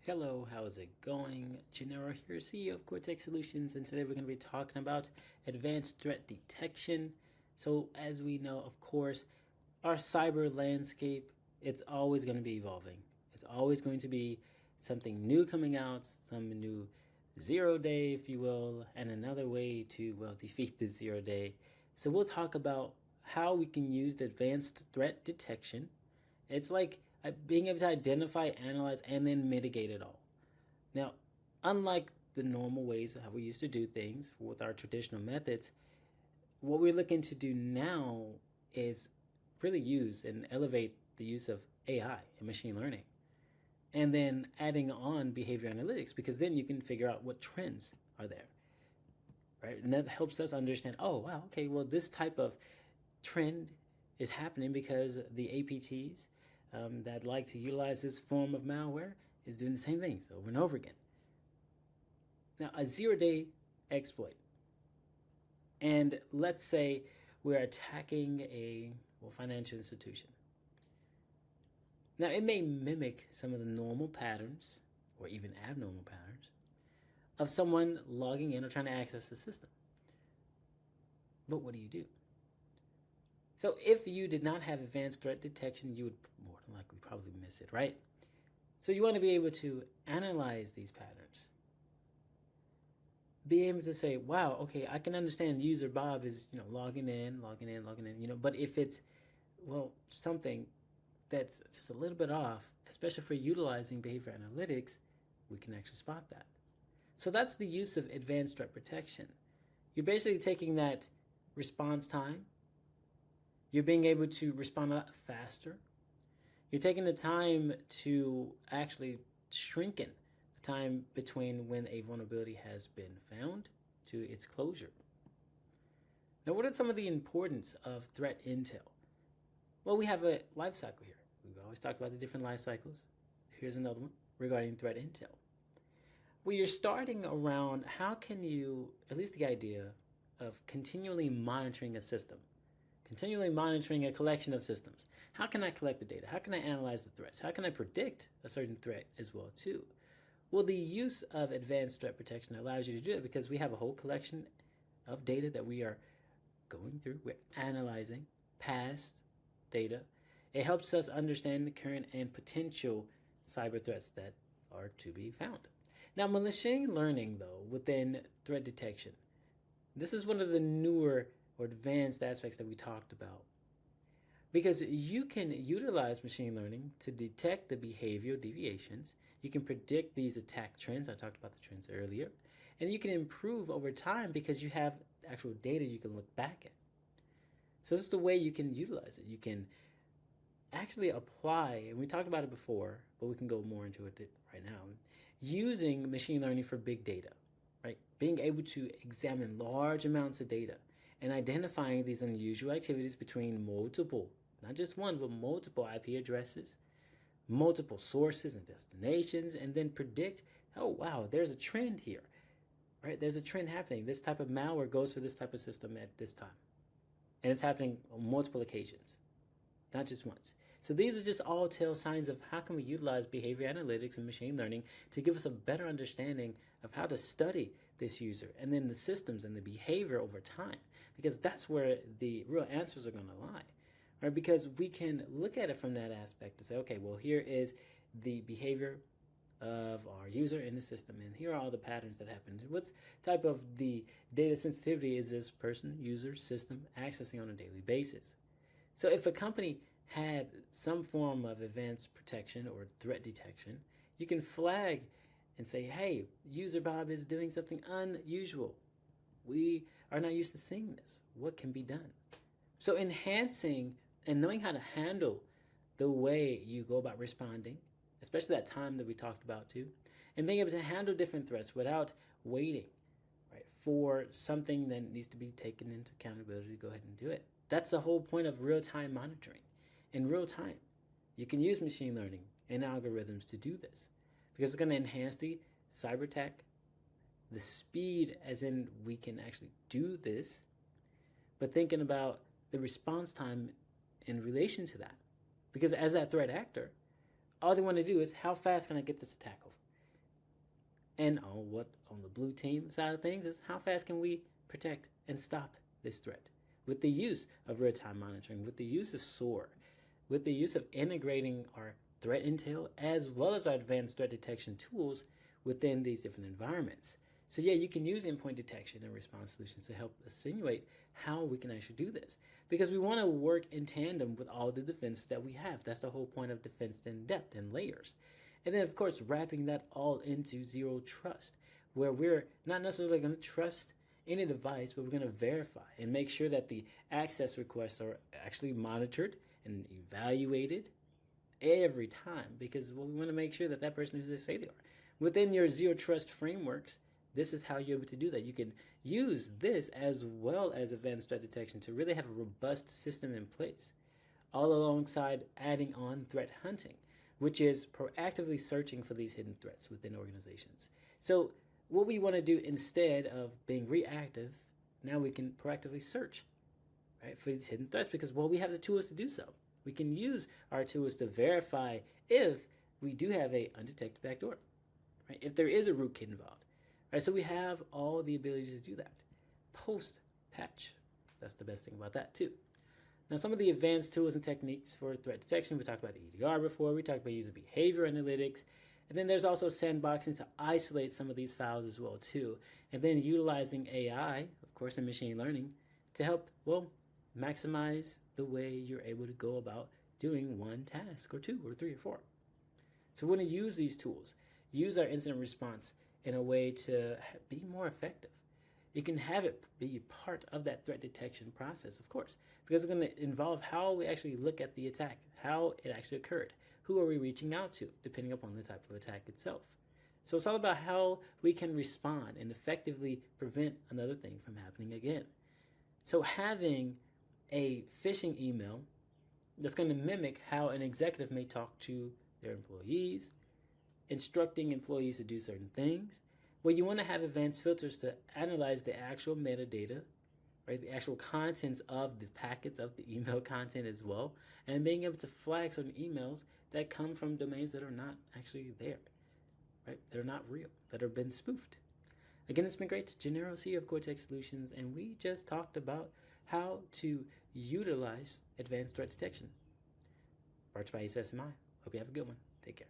Hello, how's it going? Gennaro here, CEO of Cortex Solutions, and today we're going to be talking about advanced threat detection. So, as we know, of course, our cyber landscape, it's always going to be evolving. It's always going to be something new coming out, some new zero day, if you will, and another way to, well, defeat the zero day. So, we'll talk about how we can use the advanced threat detection. It's like being able to identify, analyze, and then mitigate it all. Now, unlike the normal ways of how we used to do things with our traditional methods, what we're looking to do now is really use and elevate the use of AI and machine learning. And then adding on behavior analytics, because then you can figure out what trends are there, right? And that helps us understand, oh, wow, okay, well, this type of trend is happening because the APTs that like to utilize this form of malware is doing the same things over and over again. Now, a zero-day exploit, and let's say we're attacking a financial institution. Now, it may mimic some of the normal patterns or even abnormal patterns of someone logging in or trying to access the system. But what do? So if you did not have advanced threat detection, you would more than likely probably miss it, right? So you want to be able to analyze these patterns. Be able to say, wow, okay, I can understand user Bob is, logging in, but if it's, well, something that's just a little bit off, especially for utilizing behavior analytics, we can actually spot that. So that's the use of advanced threat protection. You're basically taking that response time. You're being able to respond a lot faster. You're taking the time to actually shrinking the time between when a vulnerability has been found to its closure. Now, what are some of the importance of threat intel? Well, we have a life cycle here. We've always talked about the different life cycles. Here's another one regarding threat intel. Well, you're starting around how can you, at least the idea of continually monitoring a system, continually monitoring a collection of systems. How can I collect the data? How can I analyze the threats? How can I predict a certain threat as well too? Well, the use of advanced threat protection allows you to do it because we have a whole collection of data that we are going through. We're analyzing past data. It helps us understand the current and potential cyber threats that are to be found. Now, machine learning, though, within threat detection, this is one of the newer or advanced aspects that we talked about. Because you can utilize machine learning to detect the behavioral deviations. You can predict these attack trends. I talked about the trends earlier. And you can improve over time because you have actual data you can look back at. So this is the way you can utilize it. You can actually apply, and we talked about it before, but we can go more into it right now, using machine learning for big data, right? Being able to examine large amounts of data and identifying these unusual activities between multiple, not just one, but multiple IP addresses, multiple sources and destinations, and then predict, oh, wow, there's a trend here, right? There's a trend happening. This type of malware goes to this type of system at this time. And it's happening on multiple occasions, not just once. So these are just all tell signs of how can we utilize behavior analytics and machine learning to give us a better understanding of how to study this user and then the systems and the behavior over time, because that's where the real answers are going to lie, right? Because we can look at it from that aspect to say, okay, well, here is the behavior of our user in the system, and here are all the patterns that happen. What type of the data sensitivity is this person, user, system accessing on a daily basis? So if a company had some form of advanced protection or threat detection, you can flag and say, hey, user Bob is doing something unusual. We are not used to seeing this. What can be done? So enhancing and knowing how to handle the way you go about responding, especially that time that we talked about too, and being able to handle different threats without waiting, right, for something that needs to be taken into accountability to go ahead and do it. That's the whole point of real-time monitoring. In real time, you can use machine learning and algorithms to do this because it's going to enhance the cyber attack, the speed as in we can actually do this, but thinking about the response time in relation to that. Because as that threat actor, all they want to do is how fast can I get this attack over? And on the blue team side of things is how fast can we protect and stop this threat with the use of real-time monitoring, with the use of SOAR, with the use of integrating our threat intel as well as our advanced threat detection tools within these different environments. So yeah, you can use endpoint detection and response solutions to help insinuate how we can actually do this, because we want to work in tandem with all the defense that we have. That's the whole point of defense in depth and layers. And then of course wrapping that all into zero trust, where we're not necessarily going to trust any device, but we're going to verify and make sure that the access requests are actually monitored and evaluated every time, because we want to make sure that that person who they say they are. Within your zero trust frameworks, this is how you're able to do that. You can use this as well as advanced threat detection to really have a robust system in place, all alongside adding on threat hunting, which is proactively searching for these hidden threats within organizations. So what we want to do instead of being reactive, now we can proactively search, right, for these hidden threats, because, well, we have the tools to do so. We can use our tools to verify if we do have a undetected backdoor, right, if there is a rootkit involved. Right, so we have all the abilities to do that post-patch. That's the best thing about that too. Now, some of the advanced tools and techniques for threat detection, we talked about EDR before, we talked about user behavior analytics, and then there's also sandboxing to isolate some of these files as well too, and then utilizing AI, of course, and machine learning to help, well, maximize the way you're able to go about doing one task or two or three or four. So we want to use these tools, use our incident response in a way to be more effective. You can have it be part of that threat detection process, of course, because it's going to involve how we actually look at the attack, how it actually occurred, who are we reaching out to, depending upon the type of attack itself. So it's all about how we can respond and effectively prevent another thing from happening again. So having a phishing email that's going to mimic how an executive may talk to their employees, instructing employees to do certain things. Well, you want to have advanced filters to analyze the actual metadata, right? The actual contents of the packets of the email content as well, and being able to flag certain emails that come from domains that are not actually there, right? That are not real, that have been spoofed. Again, it's been great. Gennaro, CEO of Cortex Solutions, and we just talked about how to utilize advanced threat detection. Brought to you by ACSMI. Hope you have a good one. Take care.